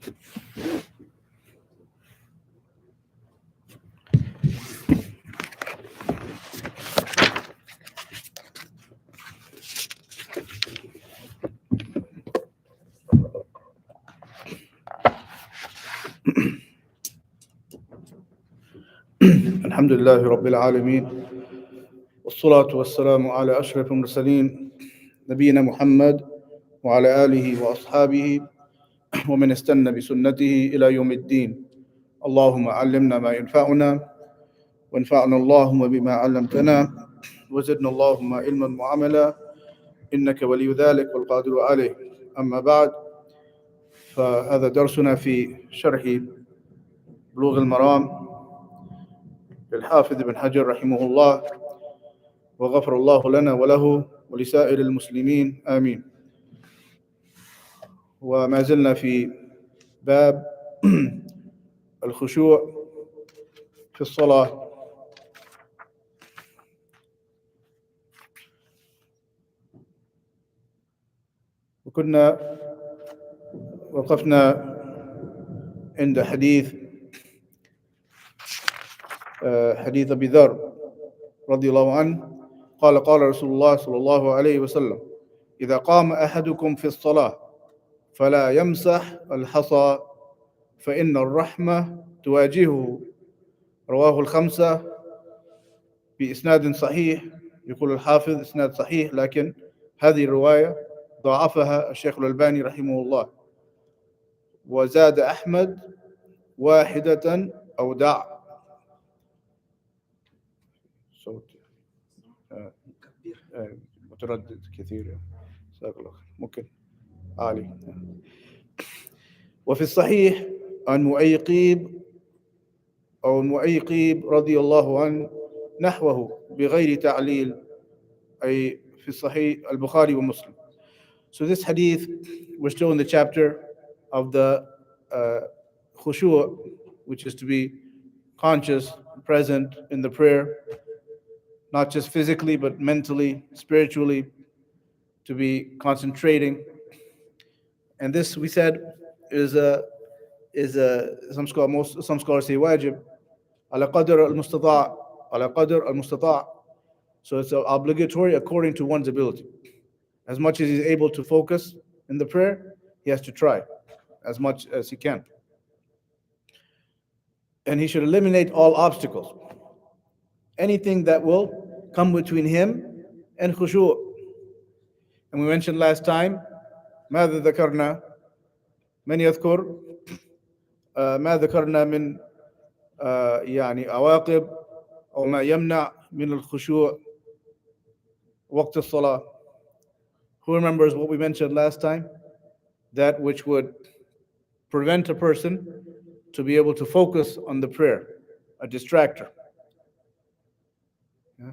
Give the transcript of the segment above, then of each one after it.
الحمد لله رب العالمين والصلاة والسلام على أشرف المرسلين نبينا محمد وعلى آله وأصحابه ومن استنى بسنته إلى يوم الدين. اللهم علمنا ما ينفعنا وانفعنا اللهم بما علمتنا وزدنا اللهم علما وعملا إنك ولي ذلك والقادر عليه. أما بعد، فهذا درسنا في شرح بلوغ المرام للحافظ ابن حجر رحمه الله، وغفر الله لنا وله ولسائر المسلمين آمين. وما زلنا في باب الخشوع في الصلاة. وكنا وقفنا عند حديث أبي ذر رضي الله عنه قال قال رسول الله صلى الله عليه وسلم: إذا قام أحدكم في الصلاة فلا يمسح الحصى فإن الرحمة تواجهه. رواه الخمسة بإسناد صحيح. يقول الحافظ إسناد صحيح، لكن هذه الرواية ضعفها الشيخ الألباني رحمه الله، وزاد أحمد واحدة أو دع. صوت متردد كثير، ممكن عالي. وفي الصحيح عن المؤيقيب رضي الله عنه نحوه بغير تعليل، أي في الصحيح البخاري ومسلم. So this hadith, we're still in the chapter of the khushu', which is to be conscious, present in the prayer, not just physically but mentally, spiritually, to be concentrating. And this, we said, is some scholars say wajib ala qadr al-mustata'. So it's obligatory according to one's ability. As much as he's able to focus in the prayer, he has to try as much as he can. And he should eliminate all obstacles, anything that will come between him and khushu'. And we mentioned last time, ماذا ذكرنا؟ من يذكر ما ذكرنا من يعني عواقب أو ما يمنع من الخشوع وقت الصلاة. Who remembers what we mentioned last time? That which would prevent a person to be able to focus on the prayer, a distractor. Yeah.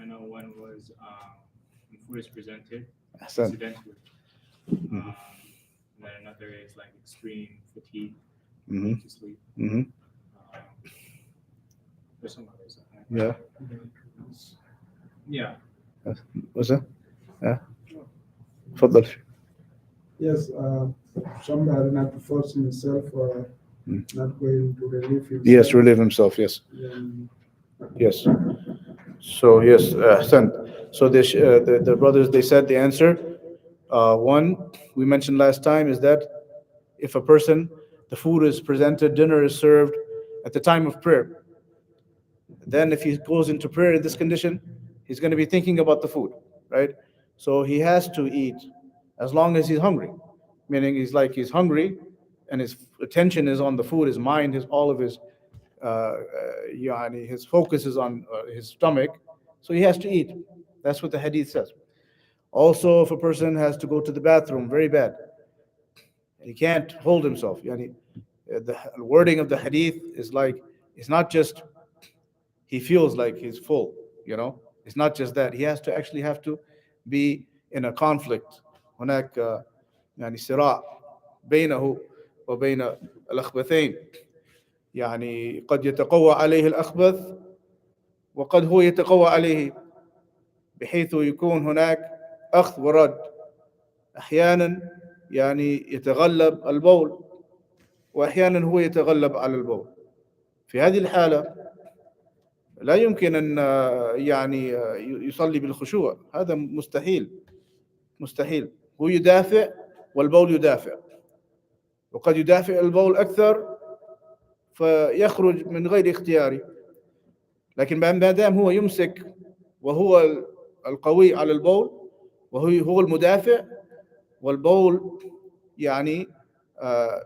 I know one was when food is presented accidentally. And then another is like extreme fatigue, to sleep. There's some others. Yeah. Yeah. What's that? Yeah. تفضل. Yes, somebody not to force himself or not going to relieve himself. Yes, relieve himself. Yes. Yes. So yes, Ahsan. So the brothers, they said the answer. One we mentioned last time is that if a person, the food is presented, dinner is served at the time of prayer, then if he goes into prayer in this condition, he's going to be thinking about the food, right? So he has to eat as long as he's hungry, meaning he's hungry and his attention is on the food, his mind, all of his his focus is on his stomach, so he has to eat. That's what the hadith says. Also, if a person has to go to the bathroom very bad, he can't hold himself. The wording of the hadith is like, it's not just he feels like he's full, it's not just that. He has to be in a conflict. هناك يعني صراع بينه وبين الأخبثين. يعني قد يتقوى عليه الأخبث وقد هو يتقوى عليه، بحيث يكون هناك أخذ ورد. أحيانا يعني يتغلب البول، وأحيانا هو يتغلب على البول. في هذه الحالة لا يمكن أن يعني يصلي بالخشوع، هذا مستحيل، مستحيل. هو يدافع والبول يدافع، وقد يدافع البول أكثر فيخرج من غير اختياره. لكن ما دام هو يمسك وهو القوي على البول، وهو المدافع، والبول يعني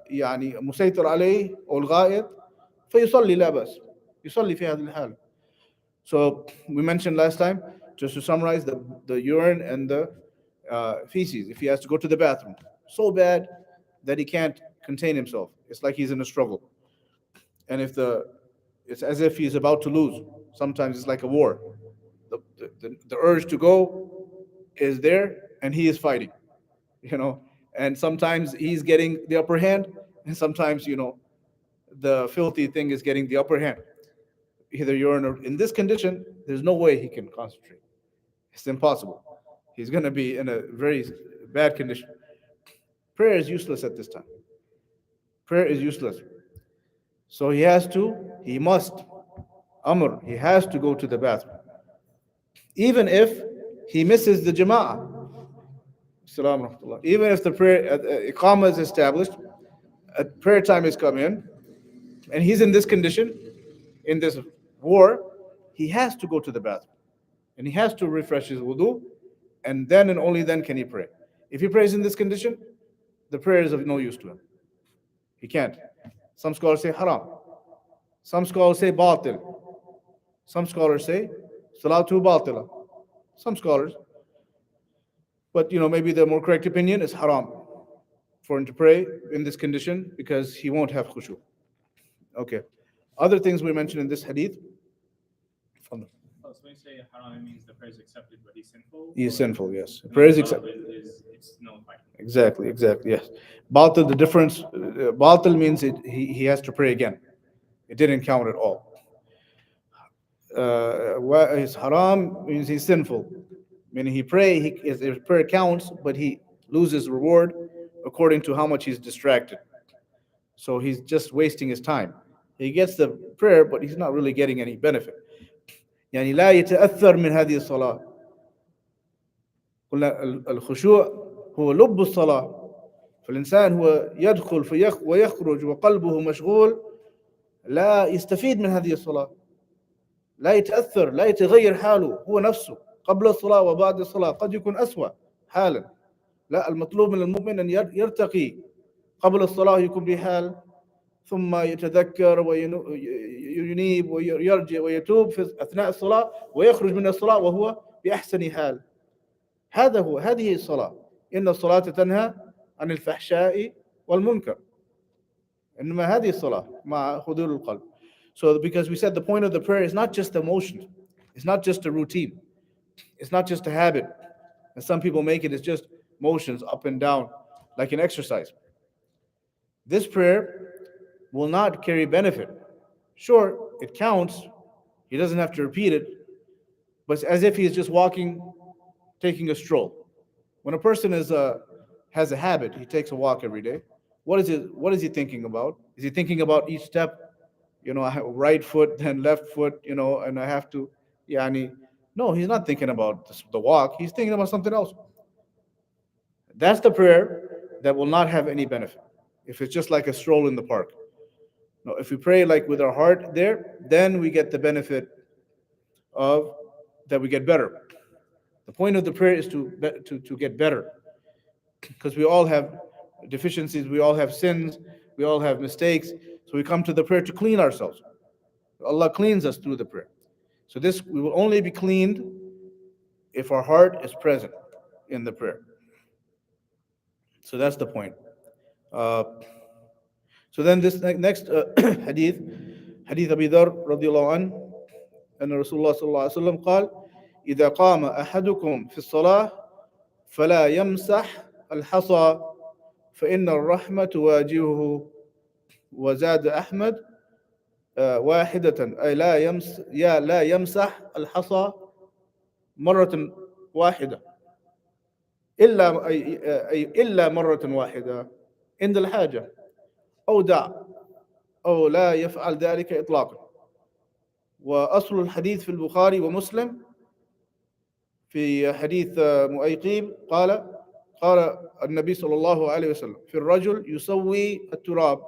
يعني مسيطر عليه أو الغائط، فيصلي لا بأس، يصلي في هذه الحالة. So we mentioned last time, just to summarize, the urine and the feces. If he has to go to the bathroom so bad that he can't contain himself, it's like he's in a struggle. And it's as if he's about to lose. Sometimes it's like a war. The urge to go is there, and he is fighting, you know. And sometimes he's getting the upper hand, and sometimes, you know, the filthy thing is getting the upper hand. Either you're in this condition, there's no way he can concentrate. It's impossible. He's going to be in a very bad condition. Prayer is useless at this time. Prayer is useless. So he must, he has to go to the bathroom. Even if he misses the jama'ah. Even if the prayer, iqamah is established, a prayer time is come in, and he's in this condition, in this war, he has to go to the bathroom. And he has to refresh his wudu, and then and only then can he pray. If he prays in this condition, the prayer is of no use to him. He can't. Some scholars say haram. Some scholars say batil. Some scholars say salatu batila. Some scholars. But maybe the more correct opinion is haram for him to pray in this condition because he won't have khushu. Okay. Other things we mentioned in this hadith. So when you say haram, it means the prayer is accepted, but he's sinful? He is sinful, yes. Prayer is accepted. It's nullified. Exactly, yes. Batil, the difference, batil means he has to pray again. It didn't count at all. His haram means he's sinful. Meaning his prayer counts, but he loses reward according to how much he's distracted. So he's just wasting his time. He gets the prayer, but he's not really getting any benefit. يعني لا يتأثر من هذه الصلاة. قلنا الخشوع هو لب الصلاة. فالإنسان هو يدخل ويخرج وقلبه مشغول، لا يستفيد من هذه الصلاة، لا يتأثر، لا يتغير حاله هو نفسه قبل الصلاة وبعد الصلاة، قد يكون أسوأ حالا. لا، المطلوب من المؤمن أن يرتقي. قبل الصلاة يكون بحال، ثم يتذكر وينيب ويرجع ويتوب في أثناء الصلاة، ويخرج من الصلاة وهو بأحسن حال. هذه الصلاة. إن الصلاة تنهى عن الفحشاء والمنكر. إنما هذه الصلاة مع حضور القلب. So because we said the point of the prayer is not just emotion, it's not just a routine, it's not just a habit, and some people make it as just motions up and down like an exercise. This prayer will not carry benefit. Sure, it counts, he doesn't have to repeat it, but it's as if he's just walking, taking a stroll. When a person has a habit, he takes a walk every day. What is he thinking about? Is he thinking about each step? I have right foot, then left foot, and I have to, no, he's not thinking about the walk. He's thinking about something else. That's the prayer that will not have any benefit if it's just like a stroll in the park. No, if we pray like with our heart there, then we get the benefit of that we get better. The point of the prayer is to get better, because we all have deficiencies, we all have sins, we all have mistakes. So we come to the prayer to clean ourselves. Allah cleans us through the prayer. So we will only be cleaned if our heart is present in the prayer. So that's the point. So then this next hadith Abi Dharr radiyallahu anhu, أن رسول الله صلى الله عليه وسلم قال: إذا قام أحدكم في الصلاة فلا يمسح الحصى فإن الرحمة تواجهه. وزاد أحمد واحدة، أي لا يمسح الحصى مرة واحدة إلا مرة واحدة عند الحاجة، أو دع، أو لا يفعل ذلك إطلاقا. وأصل الحديث في البخاري ومسلم في حديث مؤيقيب قال النبي صلى الله عليه وسلم في الرجل يسوي التراب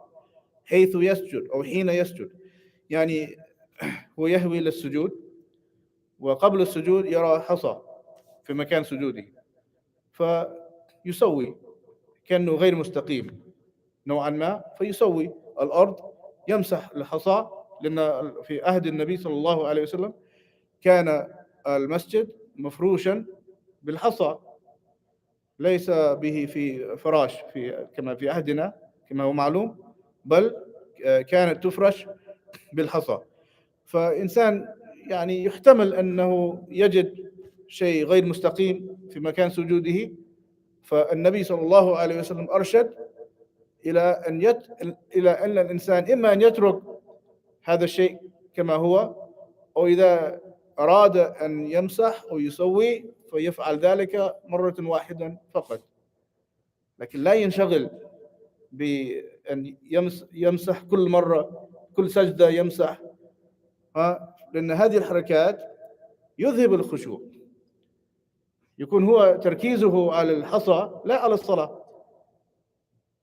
حيث يسجد أو حين يسجد، يعني هو يهوي للسجود، وقبل السجود يرى حصى في مكان سجوده، فيسوي كأنه غير مستقيم نوعا ما، فيسوي الأرض، يمسح الحصى. لأن في عهد النبي صلى الله عليه وسلم كان المسجد مفروشا بالحصى، ليس به في فراش كما في عهدنا كما هو معلوم، بل كانت تفرش بالحصى. فإنسان يعني يحتمل أنه يجد شيء غير مستقيم في مكان سجوده، فالنبي صلى الله عليه وسلم أرشد إلى أن الإنسان إما أن يترك هذا الشيء كما هو، أو إذا أراد أن يمسح أو يسوي فيفعل ذلك مرة واحدة فقط، لكن لا ينشغل بأن يمسح كل مرة، كل سجدة يمسح، لأن هذه الحركات يذهب الخشوع، يكون هو تركيزه على الحصى لا على الصلاة،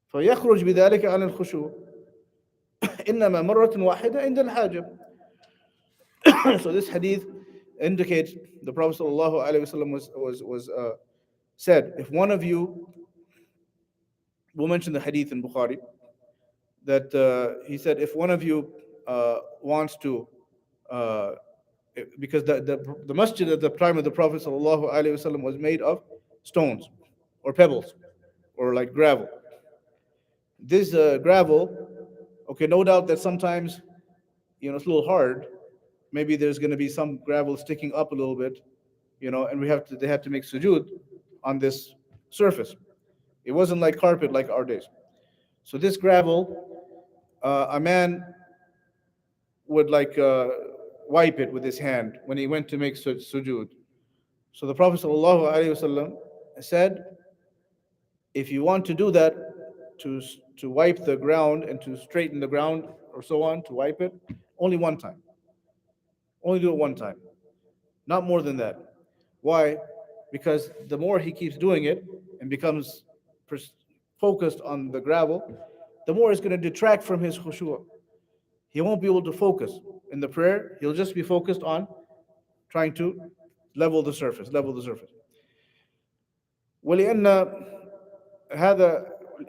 فيخرج بذلك عن الخشوع. إنما مرة واحدة عند الحاجة. So this hadith indicates the Prophet sallallahu alaihi wasallam was said, if one of you, we'll mention the hadith in Bukhari, that he said, if one of you wants to, because the masjid at the time of the Prophet sallallahu alaihi wasallam was made of stones or pebbles or like gravel. This gravel, okay, no doubt that sometimes, it's a little hard. Maybe there's going to be some gravel sticking up a little bit, and they had to make sujood on this surface. It wasn't like carpet like our days. So this gravel, a man would wipe it with his hand when he went to make sujood. So the Prophet ﷺ said, if you want to do that, to wipe the ground and to straighten the ground or so on, to wipe it, only one time. Only do it one time, not more than that. Why? Because the more he keeps doing it and becomes focused on the gravel, the more it's going to detract from his khushu'. He won't be able to focus in the prayer. He'll just be focused on trying to level the surface. ولأن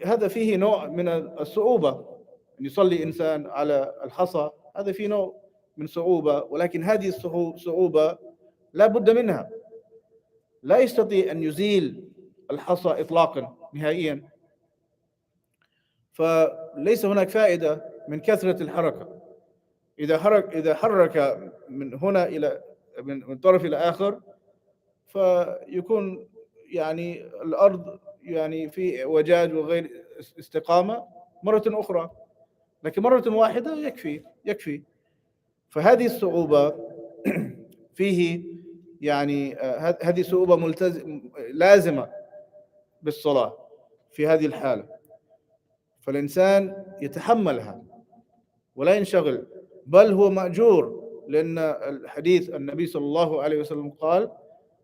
هذا فيه نوع من الصعوبة، أن يصلي إنسان على الحصى، هذا فيه نوع من صعوبة، ولكن هذه الصعوبة لا بد منها. لا يستطيع أن يزيل الحصى إطلاقا نهائيا، فليس هناك فائدة من كثرة الحركة. إذا حرك من هنا من طرف إلى آخر، فيكون الأرض في وجاج وغير استقامة مرة أخرى، لكن مرة واحدة يكفي. فهذه الصعوبة فيه هذه صعوبة لازمة بالصلاة في هذه الحالة، فالإنسان يتحملها ولا ينشغل، بل هو مأجور، لأن الحديث النبي صلى الله عليه وسلم قال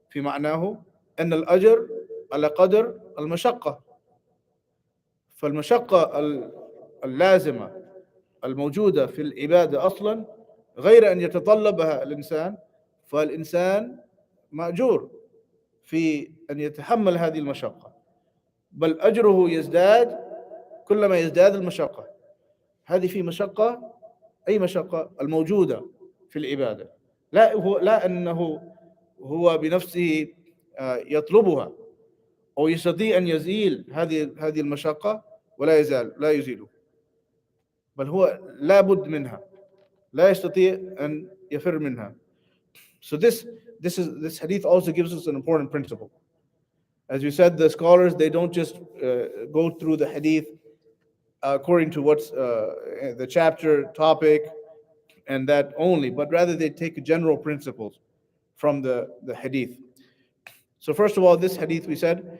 في معناه أن الأجر على قدر المشقة. فالمشقة اللازمة الموجودة في العبادة أصلا غير أن يتطلبها الإنسان، فالإنسان مأجور في أن يتحمل هذه المشقة، بل أجره يزداد كلما يزداد المشقة. هذه في مشقة، أي مشقة الموجودة في العبادة، لا أنه هو بنفسه يطلبها أو يستطيع أن يزيل هذه المشقة لا يزيله، بل هو لا بد منها، لا يستطيع أن يفر منها. So this hadith also gives us an important principle. As you said, the scholars, they don't just go through the hadith according to what's the chapter topic and that only, but rather they take general principles from the hadith. So first of all, this hadith we said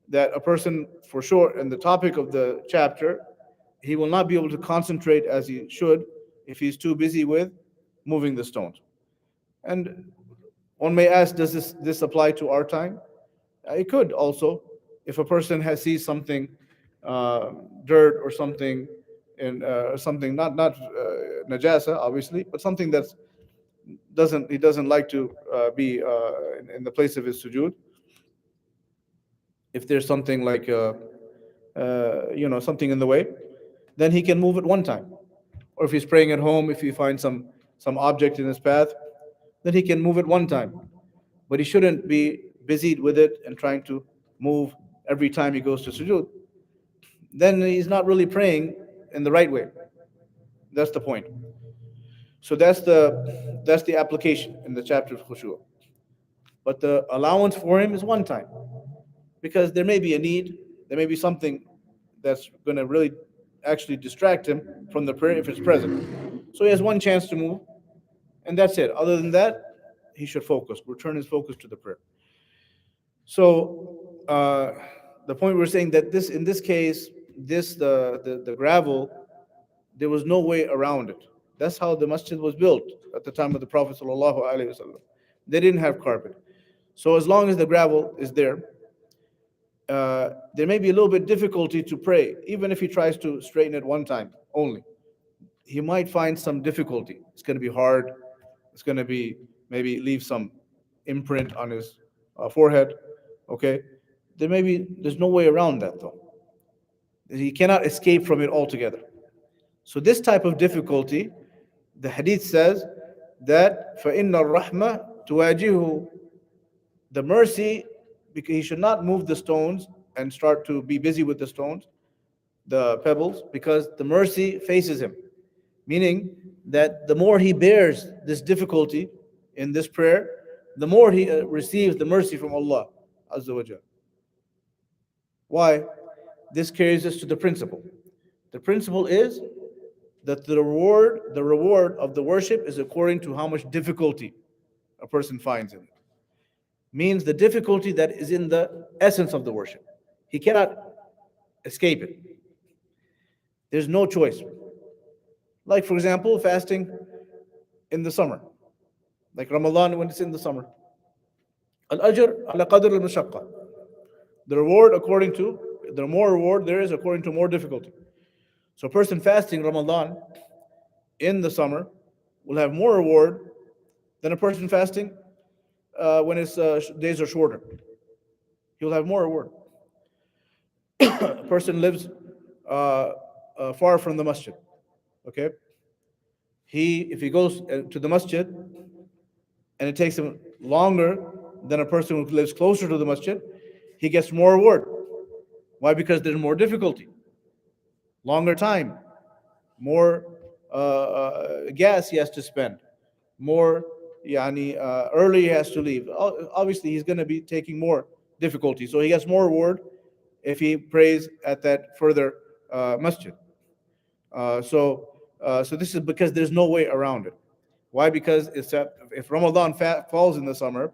that a person, for sure, in the topic of the chapter, he will not be able to concentrate as he should if he's too busy with moving the stones. And one may ask, does this apply to our time? It could also, if a person has sees something, dirt or something, in something not najasa, obviously, but something that's doesn't he doesn't like to be in the place of his sujood. If there's something like something in the way, then he can move it one time. Or if he's praying at home, if he finds some object in his path, then he can move it one time. But he shouldn't be busied with it and trying to move every time he goes to sujood. Then he's not really praying in the right way. That's the point. So that's the application in the chapter of Khushuu. But the allowance for him is one time, because there may be a need, there may be something that's going to really actually distract him from the prayer if it's present. So he has one chance to move, and that's it. Other than that, he should return his focus to the prayer. So the point we're saying that in this case, the gravel, there was no way around it. That's how the masjid was built at the time of the Prophet ﷺ. They didn't have carpet. So as long as the gravel is there, there may be a little bit difficulty to pray, even if he tries to straighten it one time only. He might find some difficulty. It's going to be hard. It's going to be maybe leave some imprint on his forehead. Okay, there's no way around that though. He cannot escape from it altogether. So this type of difficulty, the hadith says that فَإِنَّ الرَّحْمَةَ تُوَاجِهُ, the mercy, because he should not move the stones and start to be busy with the stones, the pebbles, because the mercy faces him. Meaning that the more he bears this difficulty in this prayer, the more he receives the mercy from Allah Azza wa Jal. Why? This carries us to the principle. The principle is that the reward of the worship is according to how much difficulty a person finds in it. Means the difficulty that is in the essence of the worship. He cannot escape it. There's no choice. Like, for example, fasting in the summer. Like Ramadan when it's in the summer. Al-ajr ala qadr al-mashaqqa. The reward the more reward there is according to more difficulty. So a person fasting Ramadan in the summer will have more reward than a person fasting when his days are shorter. He'll have more reward. A person lives far from the masjid. Okay, if he goes to the masjid and it takes him longer than a person who lives closer to the masjid, he gets more reward. Why? Because there's more difficulty, longer time, more gas he has to spend, more early he has to leave. Obviously, he's going to be taking more difficulty, so he gets more reward if he prays at that further masjid. So this is because there's no way around it. Why? Because if Ramadan falls in the summer,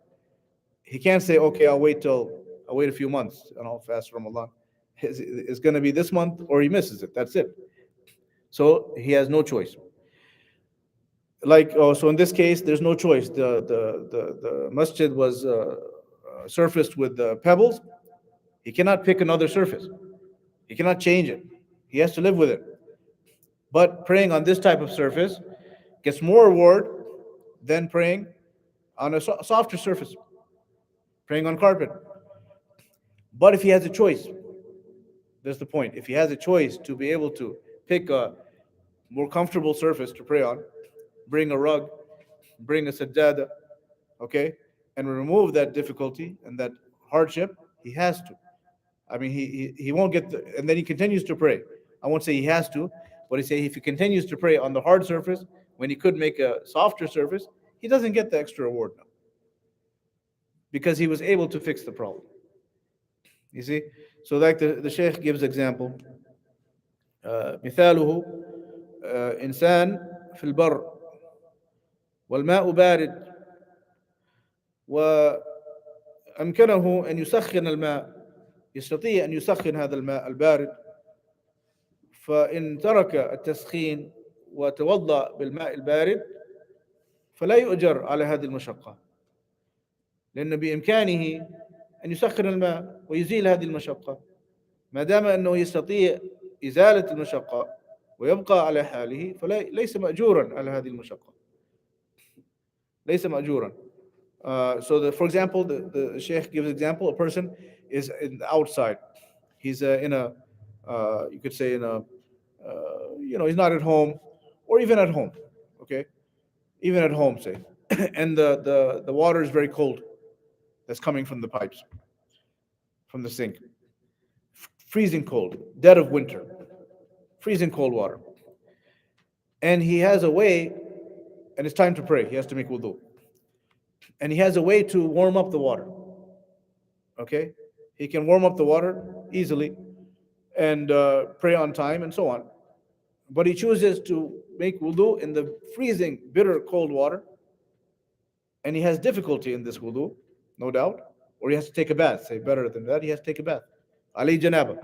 he can't say, okay, I'll wait a few months and I'll fast Ramadan. It's going to be this month or he misses it. That's it. So he has no choice. So in this case, there's no choice. The masjid was surfaced with pebbles. He cannot pick another surface. He cannot change it. He has to live with it. But praying on this type of surface gets more reward than praying on a softer surface, praying on carpet. But if he has a choice, that's the point. If he has a choice to be able to pick a more comfortable surface to pray on, bring a rug, bring a sajjada, okay, and remove that difficulty and that hardship, he has to. I mean, he won't get and then he continues to pray. I won't say he has to, but he say if he continues to pray on the hard surface when he could make a softer surface, he doesn't get the extra reward now, because he was able to fix the problem. You see, so like the Shaykh gives example. مثاله إنسان في البر والماء بارد أمكنه أن يسخن الماء، يستطيع أن يسخن هذا الماء البارد، فإن ترك التسخين وتوضأ بالماء البارد فلا يؤجر على هذه المشقة، لأن بإمكانه أن يسخن الماء ويزيل هذه المشقة. ما دام أنه يستطيع إزالة المشقة ويبقى على حاله فليس مأجورا على هذه المشقة، ليس مأجورا. For example, the Sheikh gives example: a person is in the outside, he's in a, you could say in a, he's not at home, or even at home, okay, even at home, say, and the water is very cold, that's coming from the pipes, from the sink, freezing cold, dead of winter, freezing cold water, and he has a way, and it's time to pray, he has to make wudu, and he has a way to warm up the water. Okay, he can warm up the water easily and pray on time and so on. But he chooses to make wudu in the freezing, bitter, cold water, and he has difficulty in this wudu, no doubt, or he has to take a bath. Say better than that, he has to take a bath. عليه جنابة.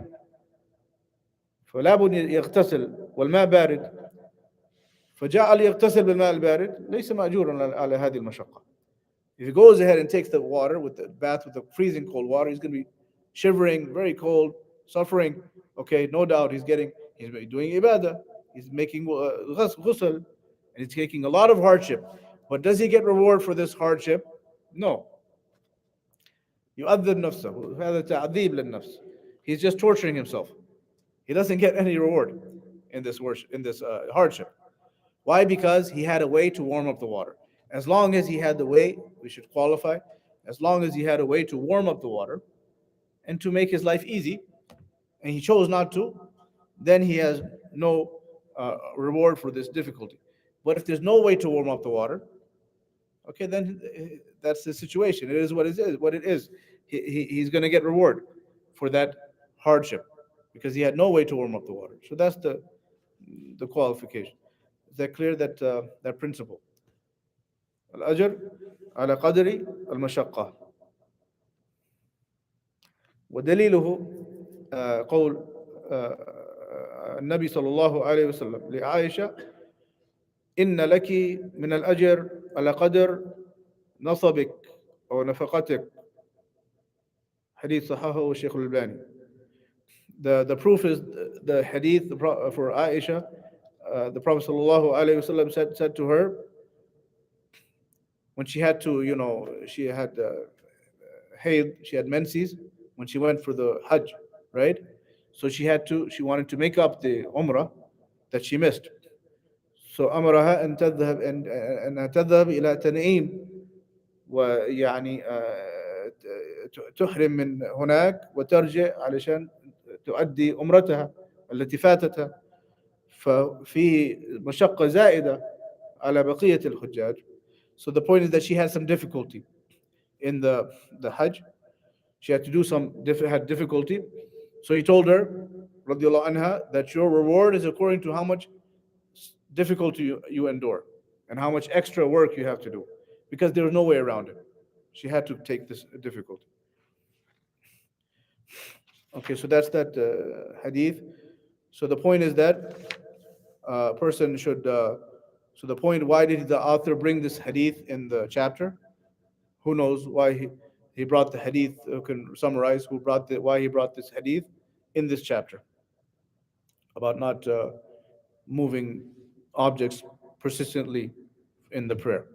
فلا بد يغتسل والماء بارد. فجعل يغتسل بالماء البارد ليس مأجورا على هذه المشقة. If he goes ahead and takes the water with the bath with the freezing cold water, he's going to be shivering, very cold, suffering. Okay, no doubt he's doing ibadah, he's making ghusl, and he's taking a lot of hardship. But does he get reward for this hardship? No. يؤذب نفسه هذا تعذيب للنفس. He's just torturing himself. He doesn't get any reward in this hardship. Why? Because he had a way to warm up the water. As long as he had the way, we should qualify, as long as he had a way to warm up the water and to make his life easy, and he chose not to, then he has no reward for this difficulty. But if there's no way to warm up the water, okay, then that's the situation. It is what it is. What it is. He's going to get reward for that hardship because he had no way to warm up the water. So that's the qualification. Is that clear? That principle. الأجر على قدر المشقة. ودليله قول النبي صلى الله عليه وسلم لعائشة: إن لك من الأجر على قدر نصبك أو نفقتك. حديث صححه الشيخ الألباني. The proof is the hadith for Aisha. The Prophet صلى الله عليه وسلم said to her, when she had to, she had haid, she had menses when she went for the Hajj, right? So she wanted to make up the Umrah that she missed. So أمرها أن تذهب إلى تنعيم ويعني تحرم من هناك وترجع علشان تؤدي عمرتها التي فاتتها. ففيه مشقة زائدة على بقية الحجاج. So the point is that she had some difficulty in the Hajj. She had to do had difficulty. So he told her, radiallahu anha, that your reward is according to how much difficulty you endure and how much extra work you have to do, because there was no way around it. She had to take this difficulty. Okay, so that's that hadith. So the point is that a person should. So the point, why did the author bring this hadith in the chapter? Who knows why he brought the hadith? Who can summarize why he brought this hadith in this chapter about not moving objects persistently in the prayer?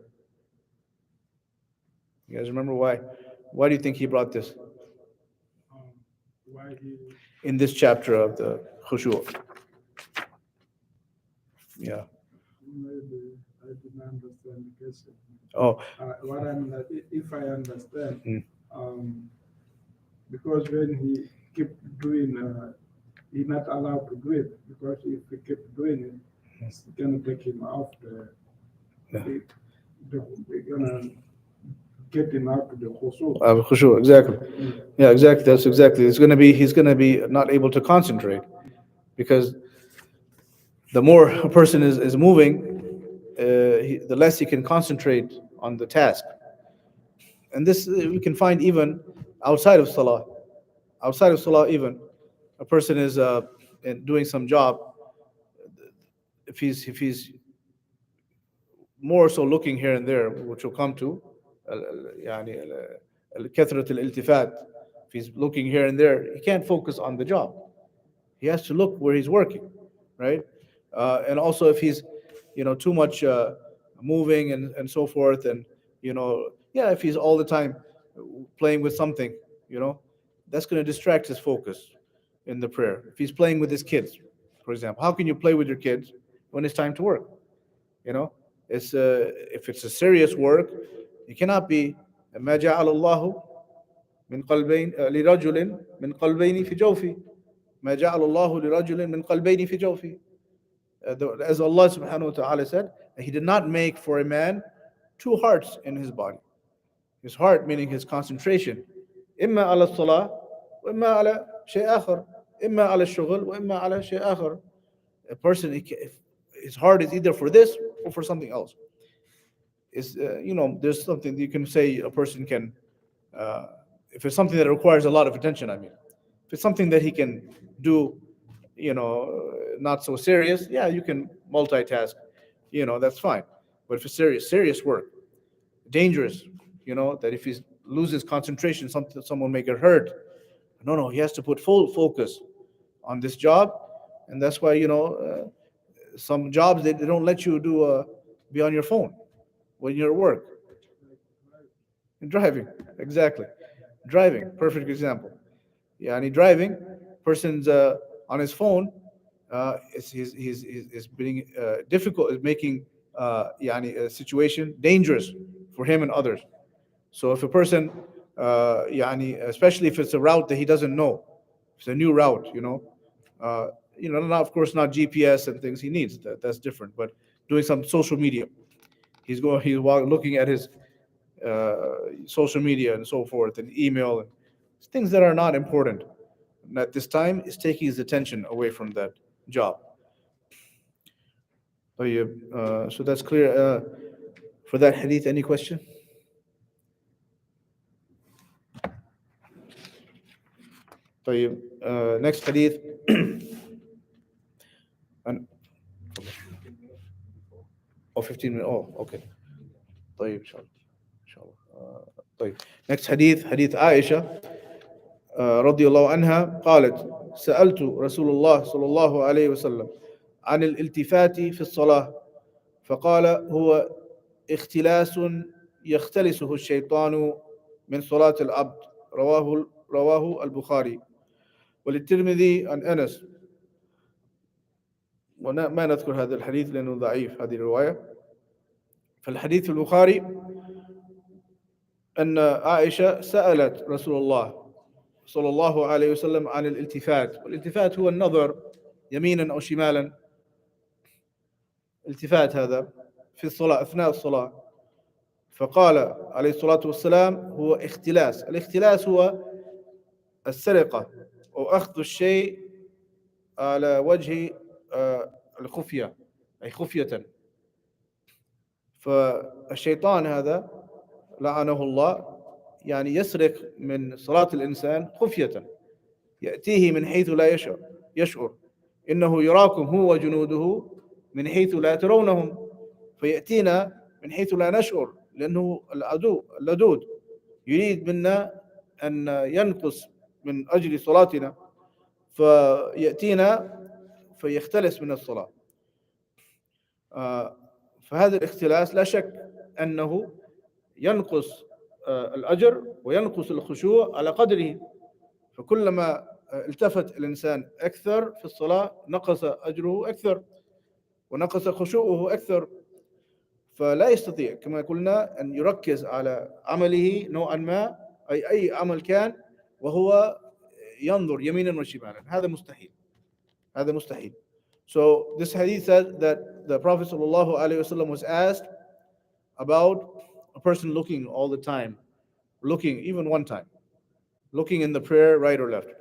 You guys remember why? Why do you think he brought this in this chapter of the Khushoo? Yeah. Maybe I didn't understand the question. Oh. If I understand, because when he kept doing, he's not allowed to do it, because if he kept doing it, it's gonna take him off they're gonna get him out to the Khushoo. Exactly. Yeah, exactly. That's exactly. He's gonna be not able to concentrate, because the more a person is moving, the less he can concentrate on the task. And this we can find even outside of salah. Outside of salah, even a person is doing some job. If he's more so looking here and there, which will come to يعني كثرة الالتفات. If he's looking here and there, he can't focus on the job. He has to look where he's working, right? And also, if he's, too much moving and so forth, and yeah, if he's all the time playing with something, that's going to distract his focus in the prayer. If he's playing with his kids, for example, how can you play with your kids when it's time to work? It's if it's a serious work, you cannot be ما جعل الله من قلبين لرجل من قلبين في جوفه ما جعل الله لرجل من قلبين في جوفه. As Allah subhanahu wa ta'ala said, He did not make for a man two hearts in his body. His heart, meaning his concentration. إما على الصلاة وإما على شيء آخر. إما على الشغل وإما على شيء آخر. A person, his heart is either for this or for something else. There's something you can say a person can, if it's something that requires a lot of attention, if it's something that he can do, not so serious, yeah, you can multitask, that's fine. But if it's serious work, dangerous, that if he loses concentration, someone may get hurt. No, he has to put full focus on this job. And that's why, some jobs, they don't let you be on your phone when you're at work. Driving, exactly. Driving, perfect example. Yeah, and driving, person's on his phone, is being difficult, is making a situation dangerous for him and others. So if a person, especially if it's a route that he doesn't know, it's a new route, not, of course, not GPS and things he needs. That's different. But doing some social media, he's looking at his social media and so forth, and email, and things that are not important. And at this time, is taking his attention away from that job. So that's clear for that hadith. Any question? Next hadith. And 15 minutes. Oh, okay. طيب إن شاء الله. طيب. Next hadith عائشة رضي الله عنها قالت سألت رسول الله صلى الله عليه وسلم عن الالتفات في الصلاة فقال هو اختلاس يختلسه الشيطان من صلاة العبد رواه البخاري وللترمذي عن أنس. وما نذكر هذا الحديث لأنه ضعيف هذه الرواية. فالحديث في البخاري أن عائشة سألت رسول الله صلى الله عليه وسلم عن الالتفات. والالتفات هو النظر يمينا أو شمالا. التفات هذا في الصلاة أثناء الصلاة. فقال عليه الصلاة والسلام هو اختلاس. الاختلاس هو السرقة أو أخذ الشيء على وجه الخفية، أي خفية. فالشيطان هذا لعنه الله يسرق من صلاة الإنسان خفية، يأتيه من حيث لا يشعر إنه يراكم هو وجنوده من حيث لا ترونهم فيأتينا من حيث لا نشعر لأنه اللدود يريد منا أن ينقص من أجل صلاتنا فيأتينا فيختلس من الصلاة. فهذا الاختلاس لا شك أنه ينقص الأجر وينقص الخشوع على قدره. فكلما التفت الإنسان أكثر في الصلاة نقص أجره أكثر ونقص خشوعه أكثر. فلا يستطيع كما قلنا أن يركز على عمله نوعا ما أي عمل كان وهو ينظر يمينا وشمالا. هذا مستحيل. So this hadith says that the Prophet ﷺ was asked about a person looking all the time, looking even one time, looking in the prayer right or left.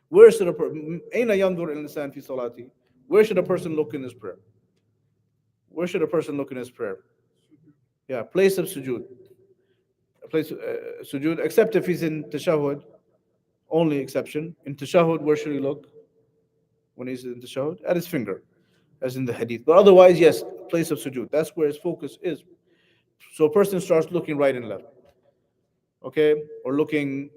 Where should a person look in his prayer? Where should a person look in his prayer? Yeah, place of sujood. place sujood, except if he's in tashahhud. Only exception in tashahhud, where should he look when he's in tashahhud? At his finger, as in the hadith. But otherwise, yes, place of sujood. That's where his focus is. So a person starts looking right and left, okay, or looking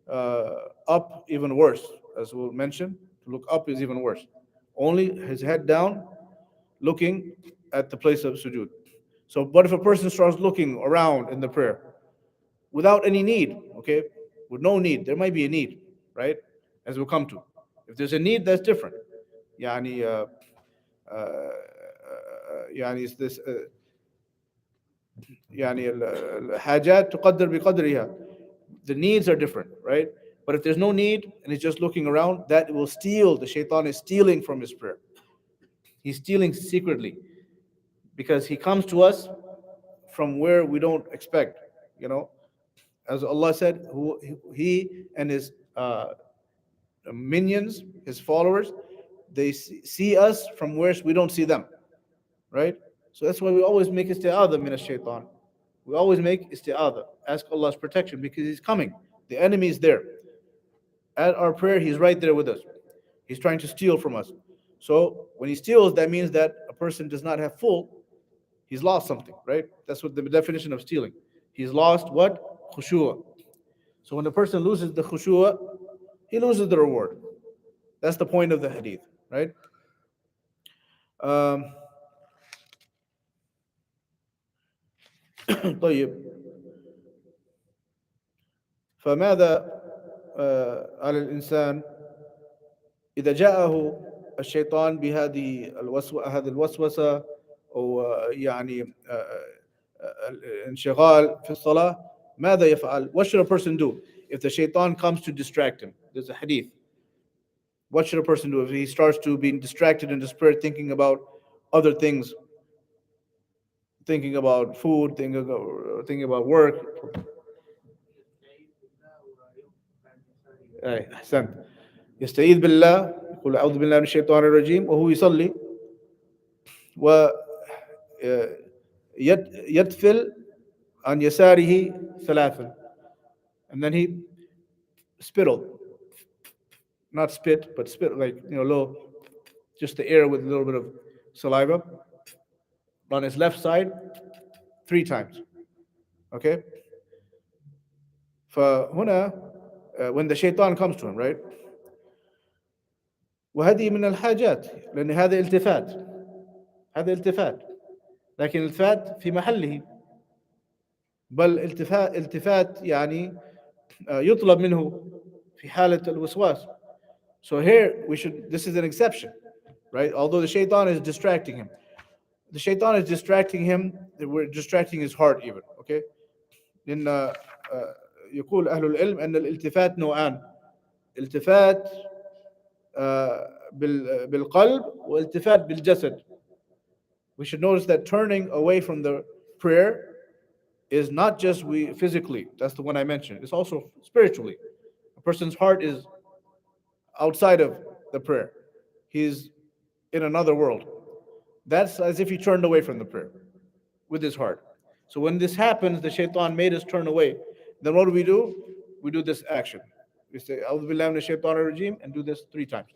up, even worse, as we'll mention. To look up is even worse. Only his head down, looking at the place of sujood. So, but if a person starts looking around in the prayer without any need, okay, with no need, there might be a need, right? As we'll come to. If there's a need, that's different. يعني يعني is this يعني الحاجات تقدر بقدرها. The needs are different, right? But if there's no need and he's just looking around, that will steal. The shaitan is stealing from his prayer. He's stealing secretly because he comes to us from where we don't expect. You know, as Allah said, he and his minions, his followers, they see us from where we don't see them, right? So that's why we always make isti'adha min ash-shaytan. We always make isti'adha, ask Allah's protection, because he's coming. The enemy is there. At our prayer, he's right there with us. He's trying to steal from us. So when he steals, that means that a person does not have full, he's lost something, right? That's what the definition of stealing. He's lost what? Khushuu. So when a person loses the khushuu, he loses the reward. That's the point of the hadith, right? طيب فماذا على الإنسان إذا جاءه الشيطان بهذه الوسوسة أو يعني الانشغال في الصلاة ماذا يفعل? What should a person do if the shaitan comes to distract him? There's a hadith. What should a person do if he starts to be distracted in his prayer, thinking about other things, thinking about food, thinking about work? أحسنت. يستعيذ بالله، يقول أعوذ بالله من الشيطان الرجيم وهو يصلي، ويدفل عن يساره ثلاثا, and then he spittle, not spit, but spit, like, you know, low, just the air with a little bit of saliva on his left side 3 times. Okay? فهنا when the shaitan comes to him, right? وهذه من الحاجات لأن هذا التفات لكن التفات في محله, بل التفات يعني يطلب منه في حالة الوسواس. So here this is an exception, right? Although the shaitan is distracting him, we're distracting his heart even, okay? لأن يقول أهل العلم أن الالتفات نوعان, التفات بالقلب والتفات بالجسد. We should notice that turning away from the prayer is not just physically, that's the one I mentioned, it's also spiritually. A person's heart is outside of the prayer, he's in another world. That's as if he turned away from the prayer with his heart. So when this happens, the shaitan made us turn away. Then what do? We do this action. We say, A'udhu billahi minash shaitanir rajim, and do this 3 times.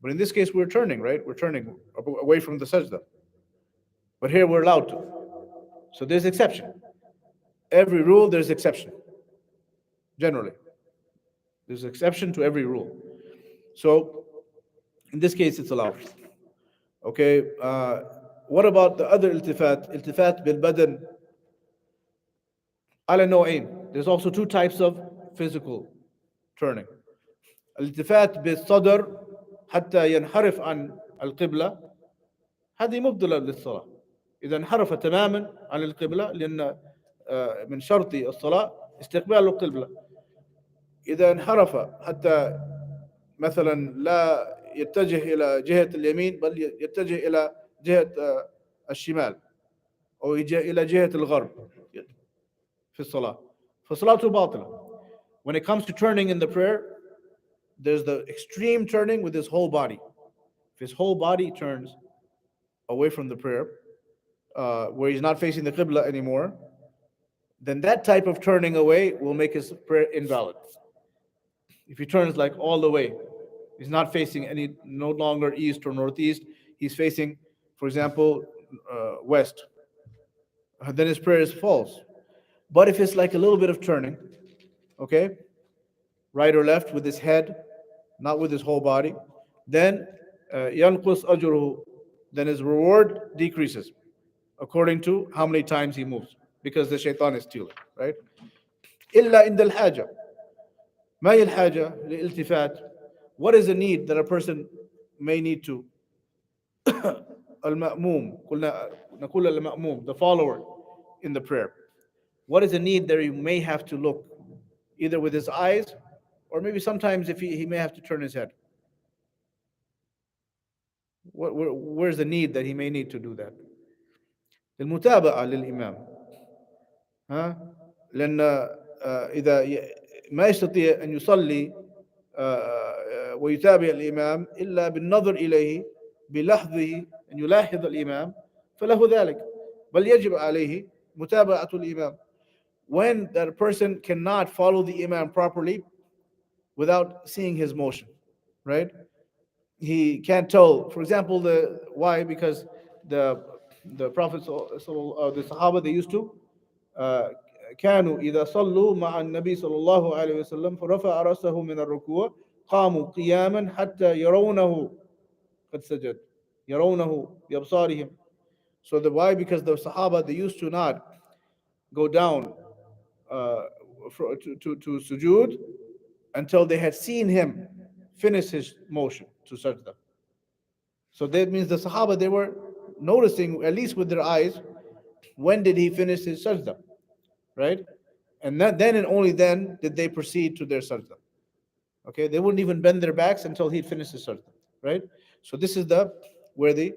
But in this case, we're turning, right? We're turning away from the sajda. But here we're allowed to. So there's exception. Every rule, there's exception. Generally. There's exception to every rule. So in this case, it's allowed. Okay. What about the other iltifat? Iltifat bil badan. Ala no'ain. There's also 2 types of physical turning. الالتفات بالصدر حتى ينحرف عن القبلة, هذه مبطلة للصلاة. إذا انحرف تماما عن القبلة, لأن من شرط الصلاة استقبال القبلة. إذا انحرف حتى مثلا لا يتجه إلى جهة اليمين بل يتجه إلى جهة الشمال أو إلى جهة الغرب في الصلاة, فصلاته باطلة. When it comes to turning in the prayer, there's the extreme turning with his whole body. If his whole body turns away from the prayer, where he's not facing the Qibla anymore, then that type of turning away will make his prayer invalid. If he turns like all the way, he's not facing any, no longer east or northeast, he's facing, for example, west, then his prayer is false. But if it's like a little bit of turning, okay, right or left with his head, not with his whole body, then yanqus ajruhu, then his reward decreases according to how many times he moves, because the shaitan is stealing, right? Illa in the haja. ما هي الحاجة للالتفات? What is a need that a person may need to? المأموم, قلنا نقول المأموم, the follower in the prayer. What is a need that he may have to look, either with his eyes, or maybe sometimes if he may have to turn his head. Where's the need that he may need to do that? المتابعة للإمام. ها؟ لأن إذا ما يستطيع أن يصلي ويتابع الإمام إلا بالنظر إليه بلحظه أن يلاحظ الإمام فله ذلك بل يجب عليه متابعة الإمام. When that person cannot follow the Imam properly without seeing his motion, right? He can't tell, for example, why? Because the Prophet, the Sahaba, they used to كانوا إذا صلوا مع النبي صلى الله عليه وسلم فرفع رأسه من الركوع قاموا قياما حتى يرونه قد سجد يرونه بأبصارهم. So why? Because the Sahaba, they used to not go down to sujood until they had seen him finish his motion to sajda. So that means the Sahaba, they were noticing, at least with their eyes, when did he finish his sajda, right? And then and only then did they proceed to their sajda. Okay, they wouldn't even bend their backs until he'd finished his sajda, right? So this is where the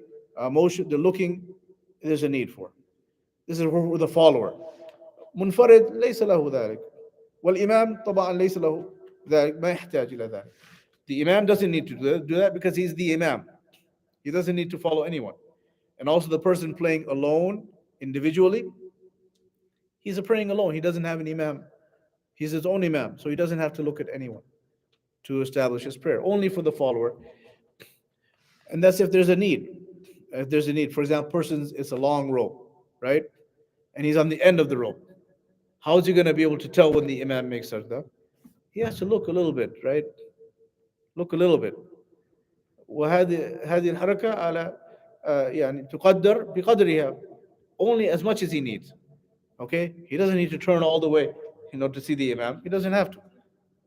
motion, the looking, there's a need for. This is for the follower. منفرد ليس له ذلك والإمام طبعا ليس له ذلك ما يحتاج إلى ذلك. The Imam doesn't need to do that because he's the Imam. He doesn't need to follow anyone. And also the person praying alone, individually, he's praying alone. He doesn't have an Imam. He's his own Imam, so he doesn't have to look at anyone to establish his prayer. Only for the follower. And that's if there's a need. If there's a need, for example, it's a long row, right? And he's on the end of the row. How is he going to be able to tell when the Imam makes sajda? He has to look a little bit, right? Look a little bit. وهذه الحركة على يعني تقدر بقدرها, only as much as he needs. Okay, he doesn't need to turn all the way, to see the Imam. He doesn't have to.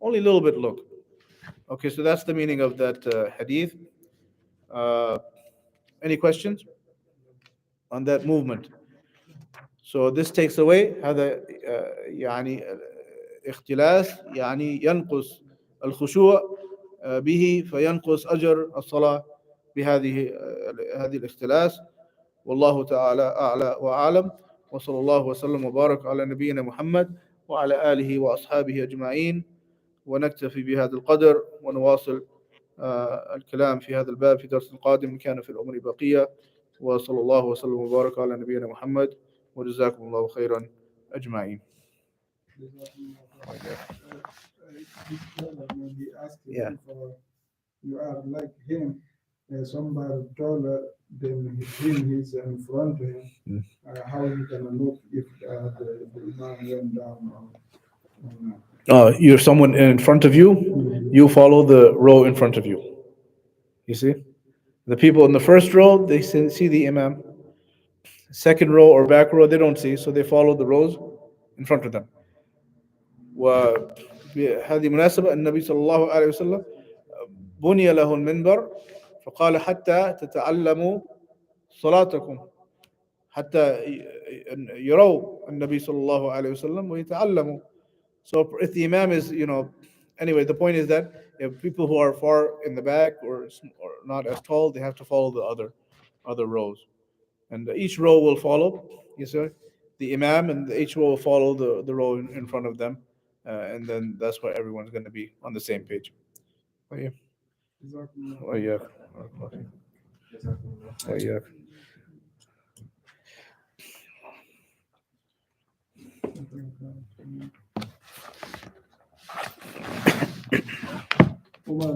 Only a little bit look. Okay, so that's the meaning of that hadith. Any questions on that movement? So this takes away هذا يعني اختلاس يعني ينقص الخشوع به فينقص أجر الصلاة هذه الاختلاس. والله تعالى أعلى وأعلم وصلى الله وسلم وبارك على نبينا محمد وعلى آله وأصحابه أجمعين. ونكتفي بهذا القدر ونواصل الكلام في هذا الباب في درس قادم إن كان في الأمر بقية. وصلى الله وسلم وبارك على نبينا محمد وجزاكم الله خيرا أجمعين. When he asked him for, you are like him, somebody taller than him, he's in front of him. How you gonna look if the Imam went down or not? You're someone in front of you, you follow the row in front of you. You see? The people in the first row, they see the Imam. Second row or back row, they don't see, so they follow the rows in front of them. وهذه مناسبة النبي صلى الله عليه وسلم بني له المنبر فقال حتى تتعلموا صلاتكم حتى يروا النبي صلى الله عليه وسلم ويتعلموا. So if the Imam is, anyway, the point is that if people who are far in the back or not as tall, they have to follow the other rows. And each row will follow, the Imam, and each row will follow the row in front of them. And then that's why everyone's going to be on the same page. وإياك. Umar,